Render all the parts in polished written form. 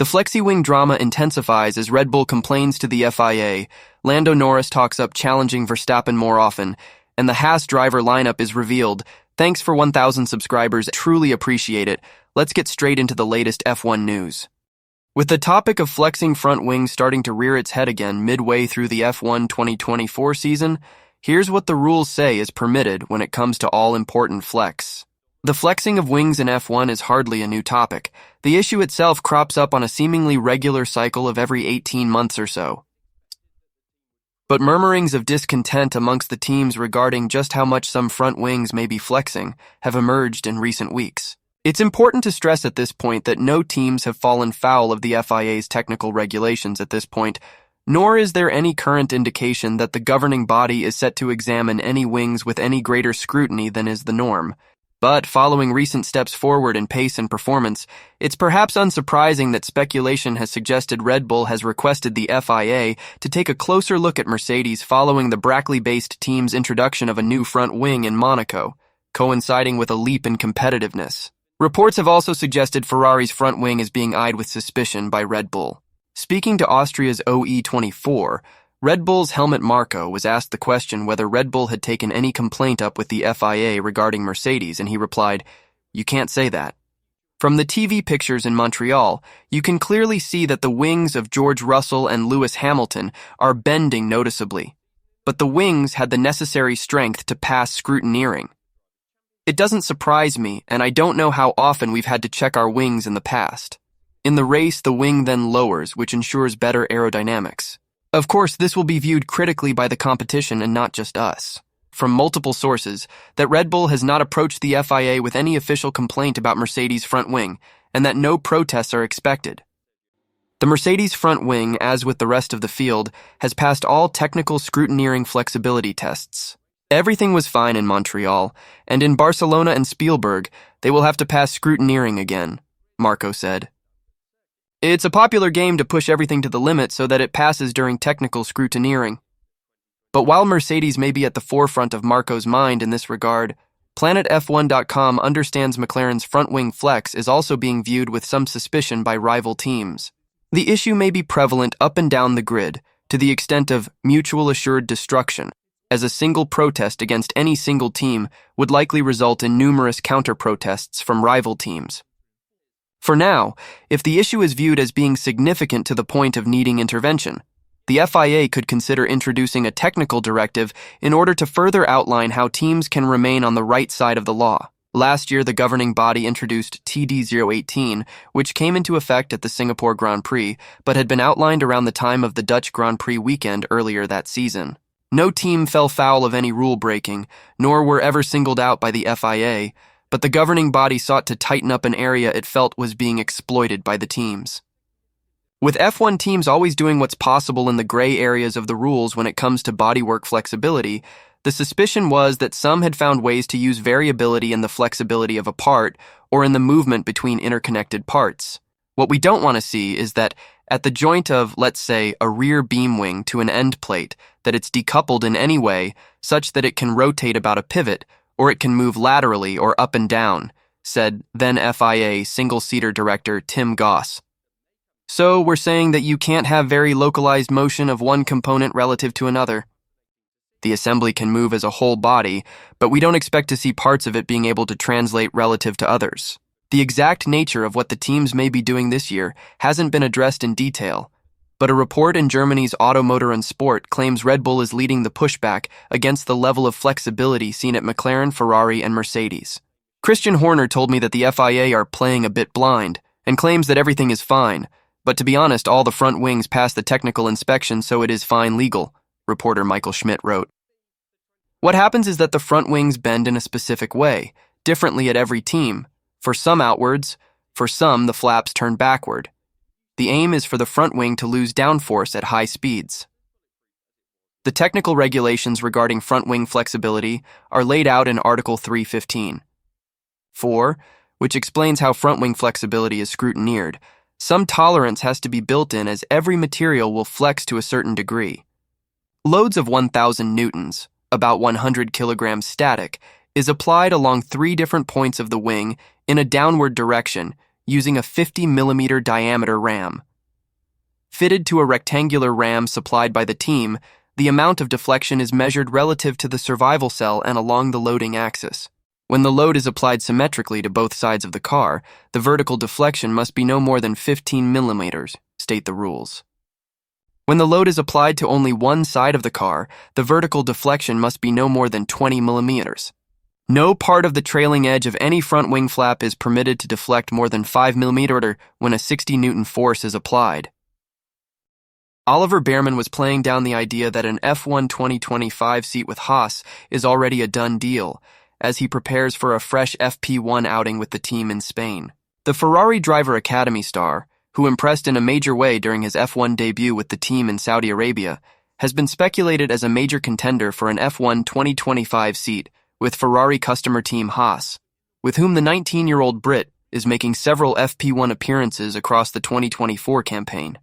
The flexi-wing drama intensifies as Red Bull complains to the FIA, Lando Norris talks up challenging Verstappen more often, and the Haas driver lineup is revealed. Thanks for 1,000 subscribers, truly appreciate it. Let's get straight into the latest F1 news. With the topic of flexing front wings starting to rear its head again midway through the F1 2024 season, here's what the rules say is permitted when it comes to all-important flex. The flexing of wings in F1 is hardly a new topic. The issue itself crops up on a seemingly regular cycle of every 18 months or so. But murmurings of discontent amongst the teams regarding just how much some front wings may be flexing have emerged in recent weeks. It's important to stress at this point that no teams have fallen foul of the FIA's technical regulations at this point, nor is there any current indication that the governing body is set to examine any wings with any greater scrutiny than is the norm. But following recent steps forward in pace and performance, it's perhaps unsurprising that speculation has suggested Red Bull has requested the FIA to take a closer look at Mercedes following the Brackley-based team's introduction of a new front wing in Monaco, coinciding with a leap in competitiveness. Reports have also suggested Ferrari's front wing is being eyed with suspicion by Red Bull. Speaking to Austria's OE24, Red Bull's Helmut Marko was asked the question whether Red Bull had taken any complaint up with the FIA regarding Mercedes, and he replied, "You can't say that." From the TV pictures in Montreal, you can clearly see that the wings of George Russell and Lewis Hamilton are bending noticeably, but the wings had the necessary strength to pass scrutineering. It doesn't surprise me, and I don't know how often we've had to check our wings in the past. In the race, the wing then lowers, which ensures better aerodynamics. Of course, this will be viewed critically by the competition and not just us. From multiple sources, that Red Bull has not approached the FIA with any official complaint about Mercedes' front wing, and that no protests are expected. The Mercedes front wing, as with the rest of the field, has passed all technical scrutineering flexibility tests. Everything was fine in Montreal, and in Barcelona and Spielberg, they will have to pass scrutineering again, Marko said. It's a popular game to push everything to the limit so that it passes during technical scrutineering. But while Mercedes may be at the forefront of Marko's mind in this regard, PlanetF1.com understands McLaren's front wing flex is also being viewed with some suspicion by rival teams. The issue may be prevalent up and down the grid, to the extent of mutual assured destruction, as a single protest against any single team would likely result in numerous counter-protests from rival teams. For now, if the issue is viewed as being significant to the point of needing intervention, the FIA could consider introducing a technical directive in order to further outline how teams can remain on the right side of the law. Last year, the governing body introduced TD018, which came into effect at the Singapore Grand Prix, but had been outlined around the time of the Dutch Grand Prix weekend earlier that season. No team fell foul of any rule breaking, nor were ever singled out by the FIA, but the governing body sought to tighten up an area it felt was being exploited by the teams. With F1 teams always doing what's possible in the gray areas of the rules when it comes to bodywork flexibility, the suspicion was that some had found ways to use variability in the flexibility of a part or in the movement between interconnected parts. What we don't want to see is that at the joint of, let's say, a rear beam wing to an end plate, that it's decoupled in any way such that it can rotate about a pivot or it can move laterally or up and down, said then FIA single-seater director Tim Goss. So we're saying that you can't have very localized motion of one component relative to another. The assembly can move as a whole body, but we don't expect to see parts of it being able to translate relative to others. The exact nature of what the teams may be doing this year hasn't been addressed in detail, but a report in Germany's Auto Motor and Sport claims Red Bull is leading the pushback against the level of flexibility seen at McLaren, Ferrari, and Mercedes. Christian Horner told me that the FIA are playing a bit blind and claims that everything is fine, but to be honest, all the front wings passed the technical inspection, so it is fine legal, reporter Michael Schmidt wrote. What happens is that the front wings bend in a specific way, differently at every team. For some outwards, for some the flaps turn backward. The aim is for the front wing to lose downforce at high speeds. The technical regulations regarding front wing flexibility are laid out in Article 315.4, which explains how front wing flexibility is scrutineered. Some tolerance has to be built in as every material will flex to a certain degree. Loads of 1,000 newtons, about 100 kilograms static, is applied along 3 different points of the wing in a downward direction using a 50mm diameter ram. Fitted to a rectangular ram supplied by the team, the amount of deflection is measured relative to the survival cell and along the loading axis. When the load is applied symmetrically to both sides of the car, the vertical deflection must be no more than 15 millimeters, state the rules. When the load is applied to only one side of the car, the vertical deflection must be no more than 20 millimeters. No part of the trailing edge of any front wing flap is permitted to deflect more than 5 millimeters when a 60-Newton force is applied. Oliver Bman was playing down the idea that an F1 2025 seat with Haas is already a done deal, as he prepares for a fresh FP1 outing with the team in Spain. The Ferrari Driver Academy star, who impressed in a major way during his F1 debut with the team in Saudi Arabia, has been speculated as a major contender for an F1 2025 seat with Ferrari customer team Haas, with whom the 19-year-old Brit is making several FP1 appearances across the 2024 campaign.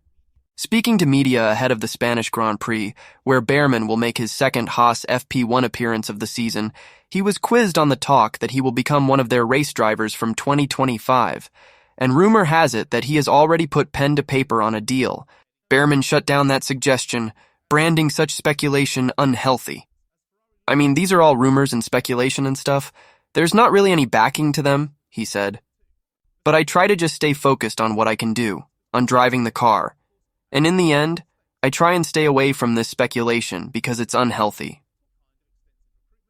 Speaking to media ahead of the Spanish Grand Prix, where Bman will make his second Haas FP1 appearance of the season, he was quizzed on the talk that he will become one of their race drivers from 2025, and rumor has it that he has already put pen to paper on a deal. Bman shut down that suggestion, branding such speculation unhealthy. I mean, these are all rumors and speculation and stuff. There's not really any backing to them, he said. But I try to just stay focused on what I can do, on driving the car. And in the end, I try and stay away from this speculation because it's unhealthy.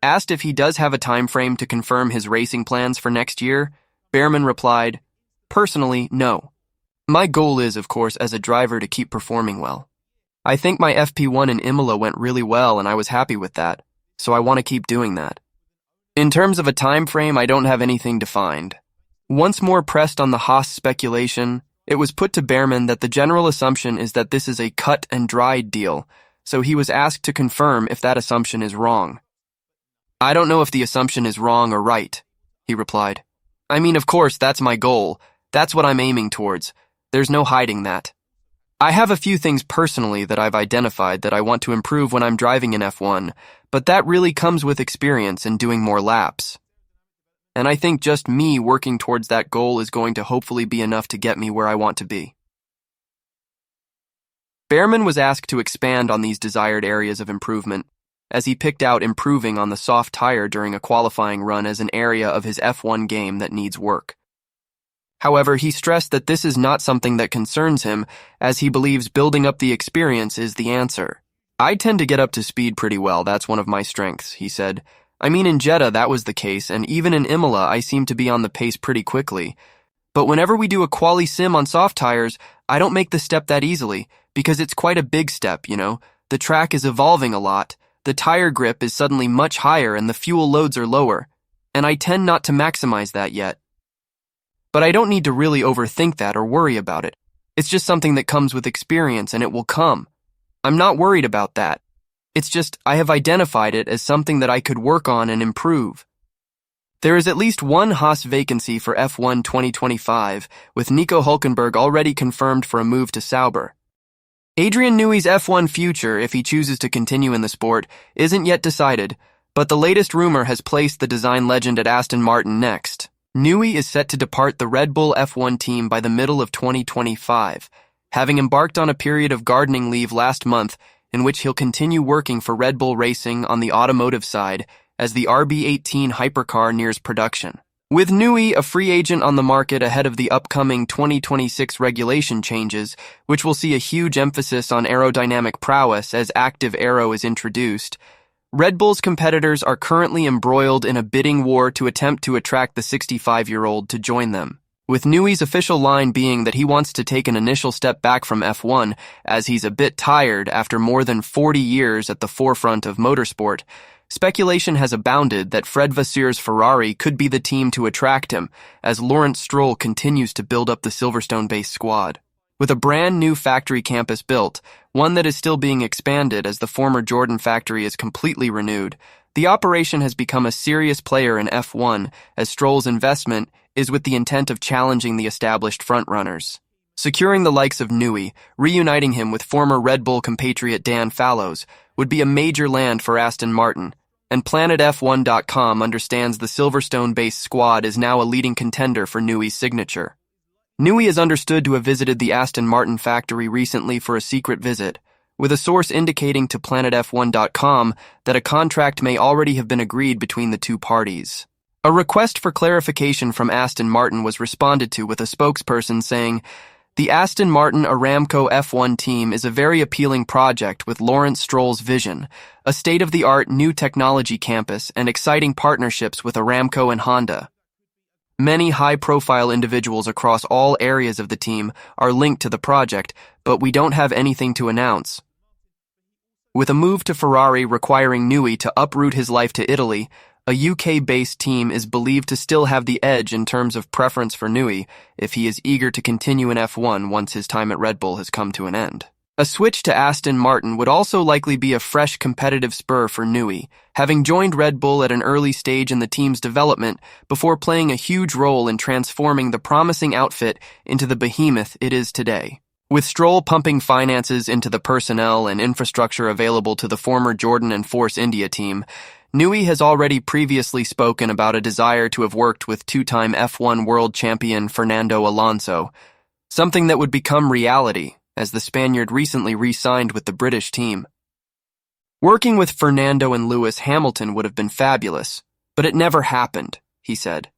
Asked if he does have a time frame to confirm his racing plans for next year, Bman replied, "Personally, no. My goal is, of course, as a driver to keep performing well. I think my FP1 in Imola went really well and I was happy with that, so I want to keep doing that. In terms of a time frame, I don't have anything defined." Once more pressed on the Haas speculation, it was put to Bman that the general assumption is that this is a cut and dried deal, so he was asked to confirm if that assumption is wrong. "I don't know if the assumption is wrong or right," he replied. "I mean, of course, that's my goal. That's what I'm aiming towards. There's no hiding that. I have a few things personally that I've identified that I want to improve when I'm driving in F1, but that really comes with experience and doing more laps. And I think just me working towards that goal is going to hopefully be enough to get me where I want to be." Bman was asked to expand on these desired areas of improvement, as he picked out improving on the soft tire during a qualifying run as an area of his F1 game that needs work. However, he stressed that this is not something that concerns him, as he believes building up the experience is the answer. "I tend to get up to speed pretty well, that's one of my strengths," he said. "I mean, in Jeddah that was the case, and even in Imola I seem to be on the pace pretty quickly. But whenever we do a quali sim on soft tires, I don't make the step that easily, because it's quite a big step, you know. The track is evolving a lot, the tire grip is suddenly much higher and the fuel loads are lower, and I tend not to maximize that yet. But I don't need to really overthink that or worry about it. It's just something that comes with experience and it will come. I'm not worried about that. It's just I have identified it as something that I could work on and improve." There is at least one Haas vacancy for F1 2025, with Nico Hülkenberg already confirmed for a move to Sauber. Adrien Neis' F1 future, if he chooses to continue in the sport, isn't yet decided, but the latest rumor has placed the design legend at Aston Martin next. Neis is set to depart the Red Bull F1 team by the middle of 2025, having embarked on a period of gardening leave last month in which he'll continue working for Red Bull Racing on the automotive side as the RB18 hypercar nears production. With Neis a free agent on the market ahead of the upcoming 2026 regulation changes, which will see a huge emphasis on aerodynamic prowess as active aero is introduced, Red Bull's competitors are currently embroiled in a bidding war to attempt to attract the 65-year-old to join them, with Neis' official line being that he wants to take an initial step back from F1 as he's a bit tired after more than 40 years at the forefront of motorsport. Speculation has abounded that Fred Vasseur's Ferrari could be the team to attract him, as Lawrence Stroll continues to build up the Silverstone-based squad. With a brand new factory campus built, one that is still being expanded as the former Jordan factory is completely renewed, the operation has become a serious player in F1 as Stroll's investment is with the intent of challenging the established frontrunners. Securing the likes of Neis, reuniting him with former Red Bull compatriot Dan Fallows, would be a major land for Aston Martin, and PlanetF1.com understands the Silverstone-based squad is now a leading contender for Neis' signature. Newey is understood to have visited the Aston Martin factory recently for a secret visit, with a source indicating to planetf1.com that a contract may already have been agreed between the two parties. A request for clarification from Aston Martin was responded to with a spokesperson saying, "The Aston Martin Aramco F1 team is a very appealing project with Lawrence Stroll's vision, a state-of-the-art new technology campus, and exciting partnerships with Aramco and Honda. Many high-profile individuals across all areas of the team are linked to the project, but we don't have anything to announce." With a move to Ferrari requiring Newey to uproot his life to Italy, a UK-based team is believed to still have the edge in terms of preference for Newey if he is eager to continue in F1 once his time at Red Bull has come to an end. A switch to Aston Martin would also likely be a fresh competitive spur for Newey, having joined Red Bull at an early stage in the team's development before playing a huge role in transforming the promising outfit into the behemoth it is today. With Stroll pumping finances into the personnel and infrastructure available to the former Jordan and Force India team, Newey has already previously spoken about a desire to have worked with two-time F1 world champion Fernando Alonso, something that would become reality as the Spaniard recently re-signed with the British team. "Working with Fernando and Lewis Hamilton would have been fabulous, but it never happened," he said.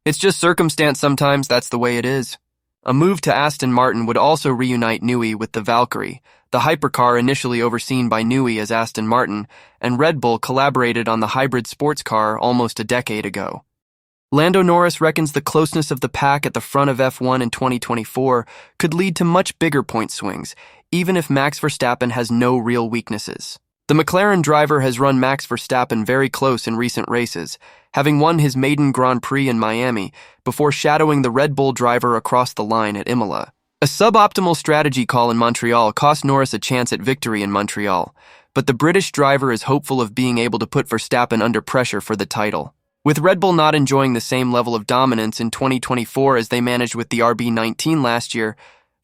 "It's just circumstance sometimes, that's the way it is." A move to Aston Martin would also reunite Newey with the Valkyrie, the hypercar initially overseen by Newey as Aston Martin, and Red Bull collaborated on the hybrid sports car almost a decade ago. Lando Norris reckons the closeness of the pack at the front of F1 in 2024 could lead to much bigger point swings, even if Max Verstappen has no real weaknesses. The McLaren driver has run Max Verstappen very close in recent races, having won his maiden Grand Prix in Miami before shadowing the Red Bull driver across the line at Imola. A suboptimal strategy call in Montreal cost Norris a chance at victory in Montreal, but the British driver is hopeful of being able to put Verstappen under pressure for the title. With Red Bull not enjoying the same level of dominance in 2024 as they managed with the RB19 last year,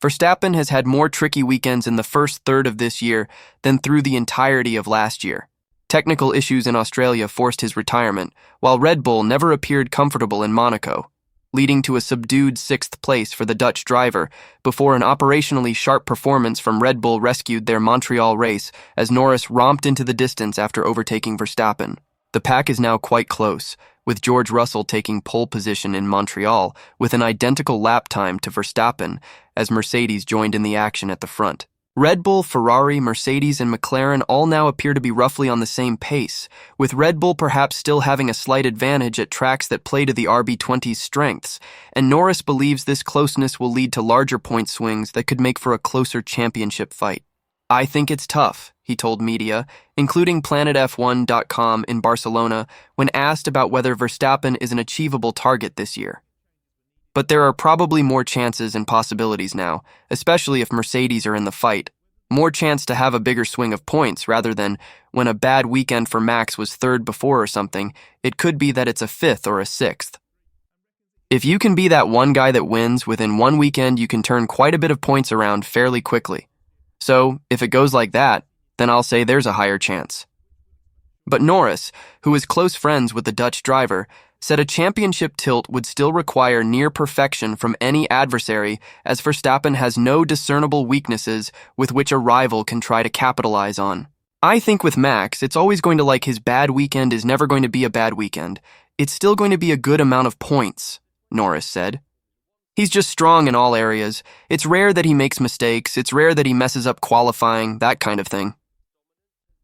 Verstappen has had more tricky weekends in the first third of this year than through the entirety of last year. Technical issues in Australia forced his retirement, while Red Bull never appeared comfortable in Monaco, leading to a subdued sixth place for the Dutch driver before an operationally sharp performance from Red Bull rescued their Montreal race as Norris romped into the distance after overtaking Verstappen. The pack is now quite close, with George Russell taking pole position in Montreal with an identical lap time to Verstappen as Mercedes joined in the action at the front. Red Bull, Ferrari, Mercedes, and McLaren all now appear to be roughly on the same pace, with Red Bull perhaps still having a slight advantage at tracks that play to the RB20's strengths, and Norris believes this closeness will lead to larger point swings that could make for a closer championship fight. "I think it's tough," he told media, including planetf1.com in Barcelona, when asked about whether Verstappen is an achievable target this year. "But there are probably more chances and possibilities now, especially if Mercedes are in the fight. More chance to have a bigger swing of points rather than, when a bad weekend for Max was third before or something, it could be that it's a fifth or a sixth. If you can be that one guy that wins, within one weekend you can turn quite a bit of points around fairly quickly. So, if it goes like that, then I'll say there's a higher chance." But Norris, who is close friends with the Dutch driver, said a championship tilt would still require near perfection from any adversary as Verstappen has no discernible weaknesses with which a rival can try to capitalize on. "I think with Max, it's always going to like his bad weekend is never going to be a bad weekend. It's still going to be a good amount of points," Norris said. "He's just strong in all areas. It's rare that he makes mistakes. It's rare that he messes up qualifying, that kind of thing.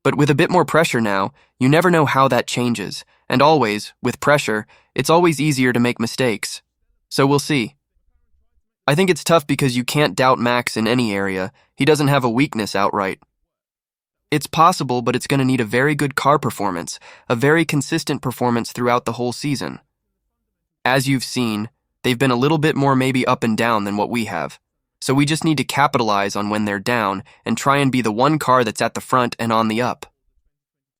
But with a bit more pressure now, you never know how that changes. And always, with pressure, it's always easier to make mistakes. So we'll see. I think it's tough because you can't doubt Max in any area. He doesn't have a weakness outright. It's possible, but it's going to need a very good car performance, a very consistent performance throughout the whole season. As you've seen, they've been a little bit more maybe up and down than what we have. So we just need to capitalize on when they're down and try and be the one car that's at the front and on the up."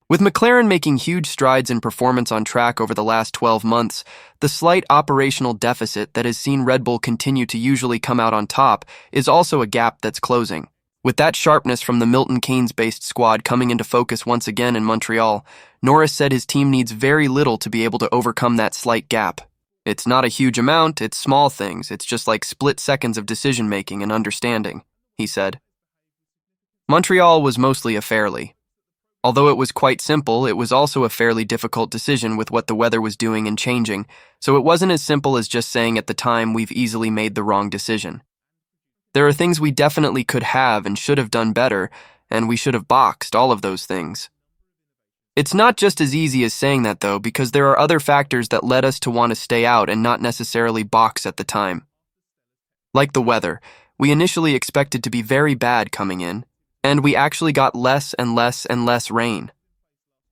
With McLaren making huge strides in performance on track over the last 12 months, the slight operational deficit that has seen Red Bull continue to usually come out on top is also a gap that's closing. With that sharpness from the Milton Keynes-based squad coming into focus once again in Montreal, Norris said his team needs very little to be able to overcome that slight gap. It's not a huge amount, it's small things, it's just like split seconds of decision-making and understanding, he said. Montreal was mostly a fairly. Although it was quite simple, it was also a fairly difficult decision with what the weather was doing and changing, so it wasn't as simple as just saying at the time we've easily made the wrong decision. There are things we definitely could have and should have done better, and we should have boxed all of those things. It's not just as easy as saying that though, because there are other factors that led us to want to stay out and not necessarily box at the time. Like the weather, we initially expected to be very bad coming in, and we actually got less and less and less rain.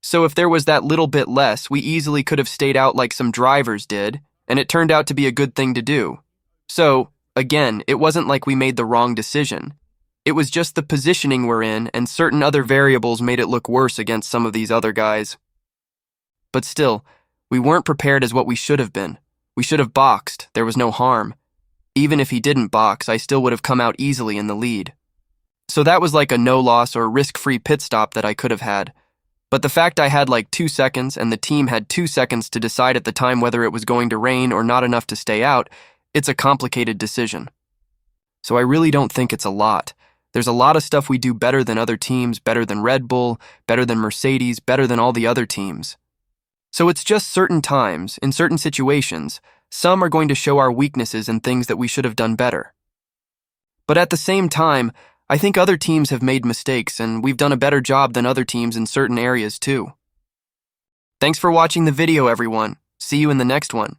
So if there was that little bit less, we easily could have stayed out like some drivers did, and it turned out to be a good thing to do. So, again, it wasn't like we made the wrong decision. It was just the positioning we're in, and certain other variables made it look worse against some of these other guys. But still, we weren't prepared as what we should have been. We should have boxed, there was no harm. Even if he didn't box, I still would have come out easily in the lead. So that was like a no-loss or risk-free pit stop that I could have had. But the fact I had like 2 seconds and the team had 2 seconds to decide at the time whether it was going to rain or not enough to stay out, it's a complicated decision. So I really don't think it's a lot. There's a lot of stuff we do better than other teams, better than Red Bull, better than Mercedes, better than all the other teams. So it's just certain times, in certain situations, some are going to show our weaknesses and things that we should have done better. But at the same time, I think other teams have made mistakes and we've done a better job than other teams in certain areas too. Thanks for watching the video, everyone. See you in the next one.